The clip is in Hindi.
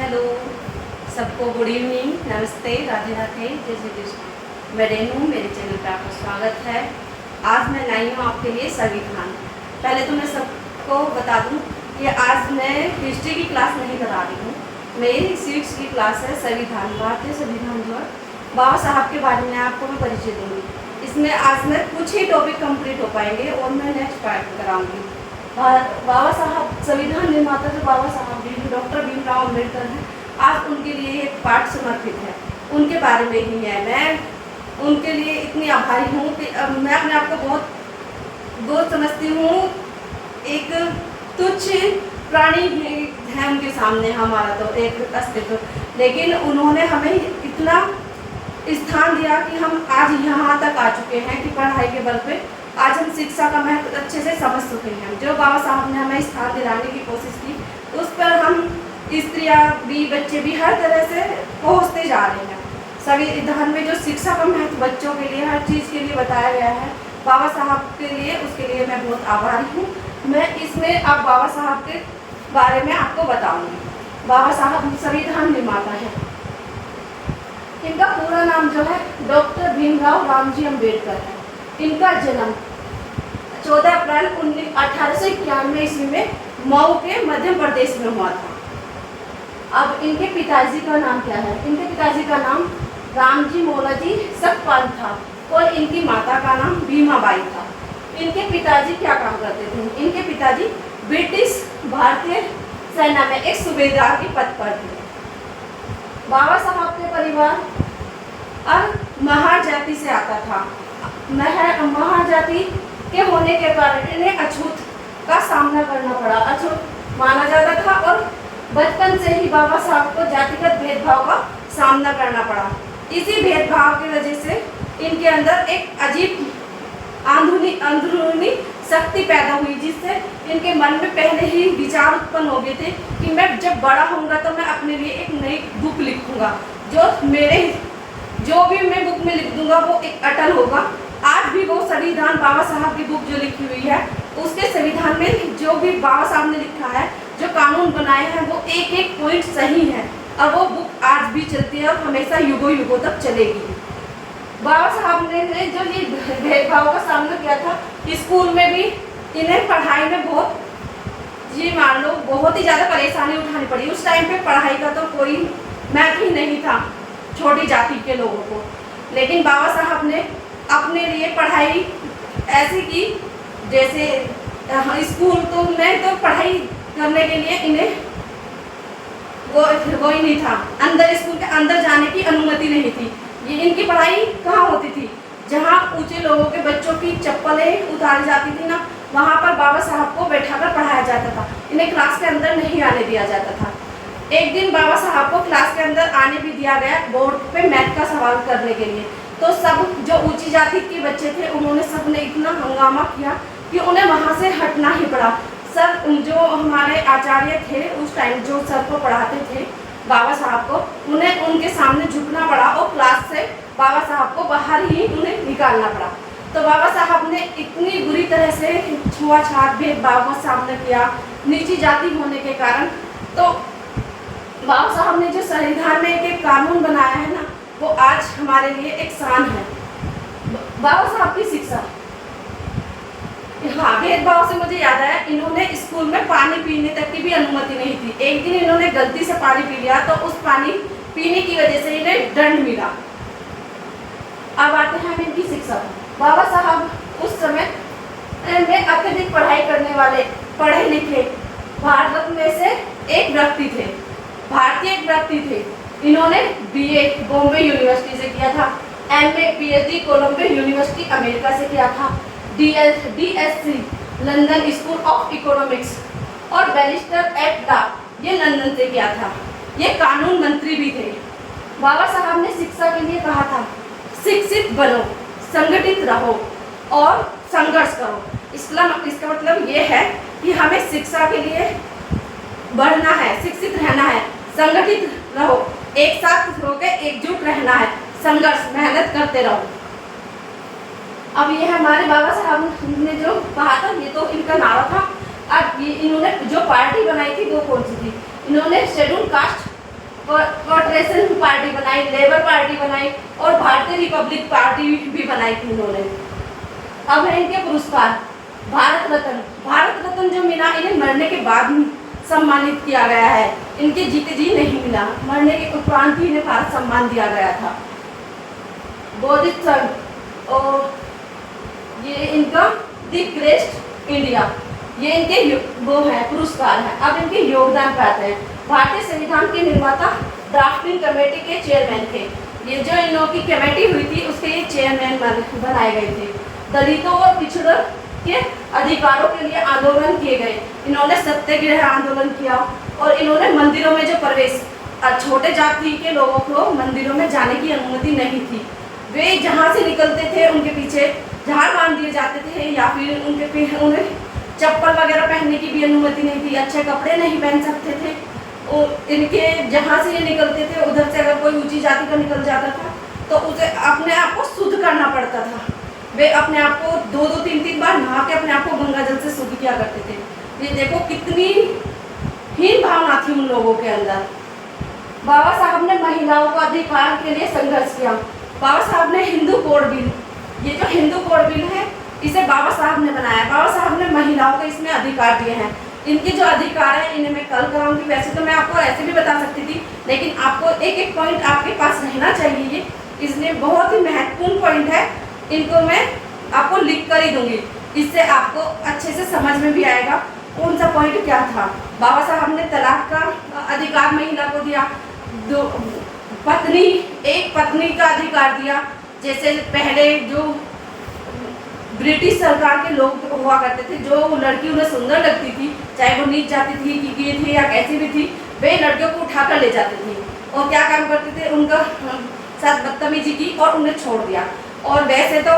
हेलो, सबको गुड इवनिंग, नमस्ते, राधे राधे, जय श्री कृष्ण। मैं रेनू, मेरे चैनल पर आपका स्वागत है। आज मैं लाई हूँ आपके लिए संविधान। पहले तो मैं सबको बता दूँ कि आज मैं हिस्ट्री की क्लास नहीं करा रही हूँ, मेरी सिविक्स की क्लास है। संविधान, भारतीय संविधान जो है बाबा साहब के बारे में आपको मैं परिचय दूँगी। इसमें आज मैं कुछ ही टॉपिक कंप्लीट हो पाएंगे और मैं नेक्स्ट पार्ट कराऊँगी। बाबा साहब संविधान निर्माता जो बाबा साहब डॉक्टर भीमराव अम्बेडकर हैं, आज उनके लिए एक पाठ समर्पित है, उनके बारे में ही है। मैं उनके लिए इतनी आभारी हूँ कि मैं अपने आप को बहुत समझती हूँ, एक तुच्छ प्राणी है उनके सामने हमारा तो एक अस्तित्व, लेकिन उन्होंने हमें इतना स्थान दिया कि हम आज यहाँ तक आ चुके हैं कि पढ़ाई के बल पे आज हम शिक्षा का महत्व अच्छे से समझ चुके हैं। जो बाबा साहब ने हमें स्थान दिलाने की कोशिश की, उस पर हम स्त्रियाँ भी, बच्चे भी हर तरह से पहुँचते जा रहे हैं। संविधान में जो शिक्षा का महत्व बच्चों के लिए, हर चीज़ के लिए बताया गया है बाबा साहब के लिए, उसके लिए मैं बहुत आभारी हूँ। मैं इसमें अब बाबा साहब के बारे में आपको बताऊँगी। बाबा साहब संविधान निर्माता है। इनका पूरा नाम जो है डॉक्टर भीमराव रामजी अम्बेडकर है। इनका जन्म 14 अप्रैल 1891 ईस्वी में मऊ के मध्य प्रदेश में हुआ था। अब इनके पिताजी का नाम क्या है? इनके पिताजी का नाम रामजी मोलाजी सकपाल था और इनकी माता का नाम भीमाबाई था। इनके पिताजी क्या काम करते थे? इनके पिताजी ब्रिटिश भारतीय सेना में एक सूबेदार के पद पर थे। बाबा साहब के परिवार महार जाति से आता था। महार जाति के होने के कारण इन्हें अछूत का सामना करना पड़ा। अछूत माना जाता था और बचपन से ही बाबा साहब को जातिगत भेदभाव का सामना करना पड़ा। इसी भेदभाव की वजह से इनके अंदर एक अजीब अंदरूनी शक्ति पैदा हुई, जिससे इनके मन में पहले ही विचार उत्पन्न हो गए थे कि मैं जब बड़ा होऊंगा तो मैं अपने लिए एक नई बुक लिखूंगा, जो भी मैं बुक में लिख दूंगा वो एक अटल होगा। आज भी वो संविधान, बाबा साहब की बुक जो लिखी हुई है, उसके संविधान में जो भी बाबा साहब ने लिखा है, जो कानून बनाए हैं, वो एक एक पॉइंट सही है और वो बुक आज भी चलती है और हमेशा युगों युगों तक चलेगी। बाबा साहब ने जो ये भेदभाव का सामना किया था, स्कूल में भी इन्हें पढ़ाई में बहुत ही ज़्यादा परेशानी उठानी पड़ी। उस टाइम पे पढ़ाई का तो कोई महत्व ही नहीं था छोटी जाति के लोगों को, लेकिन बाबा साहब ने अपने लिए पढ़ाई ऐसी की जैसे स्कूल में तो पढ़ाई करने के लिए इन्हें वो ही नहीं था, अंदर स्कूल के अंदर जाने की अनुमति नहीं थी। ये इनकी पढ़ाई कहाँ होती थी? जहाँ ऊंचे लोगों के बच्चों की चप्पलें उतारी जाती थी ना, वहाँ पर बाबा साहब को बैठाकर पढ़ाया जाता था। इन्हें क्लास के अंदर नहीं आने दिया जाता था। एक दिन बाबा साहब को क्लास के अंदर आने भी दिया गया बोर्ड पे मैथ का सवाल करने के लिए, तो सब जो ऊंची जाति के बच्चे थे, उन्होंने सबने इतना हंगामा किया कि उन्हें वहाँ से हटना ही पड़ा। सर, जो हमारे आचार्य थे उस टाइम, जो सर को पढ़ाते थे बाबा साहब को, उन्हें उनके सामने झुकना पड़ा और क्लास से बाबा साहब को बाहर ही उन्हें निकालना पड़ा। तो बाबा साहब ने इतनी बुरी तरह से छुआछूत भेदभाव का सामना किया नीची जाति होने के कारण। तो बाबा साहब ने जो संविधान में एक कानून बनाया है ना, वो आज हमारे लिए एक शान है। बाबा साहब की शिक्षा, हाँ, भेदभाव से मुझे याद आया, इन्होंने स्कूल में पानी पीने तक की भी अनुमति नहीं थी। एक दिन इन्होंने गलती से पानी पी लिया, तो उस पानी पीने की वजह से इन्हें दंड मिला। अब आते हैं इनकी शिक्षा। बाबा साहब उस समय में अत्यधिक पढ़ाई करने वाले पढ़े लिखे भारत में से एक व्यक्ति थे, भारतीय एक व्यक्ति थे। इन्होंने BA बॉम्बे यूनिवर्सिटी से किया था, MA PhD Columbia University America से किया था, DSc London School of Economics और बैरिस्टर एट लॉ ये लंदन से किया था। ये कानून मंत्री भी थे। बाबा साहब ने शिक्षा के लिए कहा था, शिक्षित बनो, संगठित रहो और संघर्ष करो। इसका मतलब ये है कि हमें शिक्षा के लिए बढ़ना है, शिक्षित रहना है, संगठित रहो, एक साथ होकर एकजुट रहना है, संघर्ष, मेहनत करते रहो। अब ये हमारे बाबा साहब ने जो कहा था, ये तो इनका नारा था। अब ये इन्होंने जो पार्टी बनाई थी वो कौन सी थी? इन्होंने शेड्यूल कास्ट कॉन्ग्रेसन पार्टी बनाई, लेबर पार्टी बनाई और भारतीय रिपब्लिक पार्टी भी बनाई थी उन्होंने। अब है इनके पुरस्कार। भारत रत्न, भारत रत्न जो मिला इन्हें मरने के बाद सम्मानित किया गया है, इनके जीते जी नहीं मिला, मरने के उपरांत ही इन्हें भारत सम्मान दिया गया था। बोधिसत्व और ये इनका द ग्रेट इंडिया, ये इनके वो है पुरस्कार है। अब इनके योगदान पाते हैं। भारतीय संविधान के निर्माता ड्राफ्टिंग कमेटी के चेयरमैन थे। ये जो इन लोगों की कमेटी हुई थी उसके ये चेयरमैन बनाए गए थे। दलितों और पिछड़ों के अधिकारों के लिए आंदोलन किए गए। इन्होंने सत्याग्रह आंदोलन किया और इन्होंने मंदिरों में जो प्रवेश, छोटे जाति के लोगों को मंदिरों में जाने की अनुमति नहीं थी। वे जहाँ से निकलते थे उनके पीछे झाड़ बांध दिए जाते थे या फिर उन्हें चप्पल वगैरह पहनने की भी अनुमति नहीं थी, अच्छे कपड़े नहीं पहन सकते थे। और इनके जहाँ से ये निकलते थे उधर से अगर कोई ऊंची जाति का निकल जाता था तो उसे अपने आप को शुद्ध करना पड़ता था। वे अपने आप को 2-3 बार नहा के अपने आप को गंगा जल से शुद्ध किया करते थे। ये देखो कितनी हीन भावना थी उन लोगों के अंदर। बाबा साहब ने महिलाओं को अधिकार के लिए संघर्ष किया। बाबा साहब ने हिंदू कोड बिल, ये जो हिंदू कोड बिल है इसे बाबा साहब ने बनाया। बाबा साहब ने महिलाओं को इसमें अधिकार दिए हैं। इनके जो अधिकार है इन्हें मैं कल कराऊंगी। वैसे तो मैं आपको ऐसे भी बता सकती थी, लेकिन आपको एक पॉइंट आपके पास रहना चाहिए। ये इसलिए बहुत ही महत्वपूर्ण पॉइंट है, इनको मैं आपको लिख कर ही दूंगी, इससे आपको अच्छे से समझ में भी आएगा कौन सा पॉइंट क्या था। बाबा साहब ने तलाक का अधिकार महिला को दिया, एक पत्नी का अधिकार दिया। जैसे पहले जो ब्रिटिश सरकार के लोग हुआ करते थे, जो लड़की उन्हें सुंदर लगती थी, चाहे वो नीच जाती थी कि ये थी या कैसी भी थी, वे लड़कियों को उठाकर ले जाते थे और क्या काम करते थे, उनका साथ बदतमीजी की और उन्हें छोड़ दिया। और वैसे तो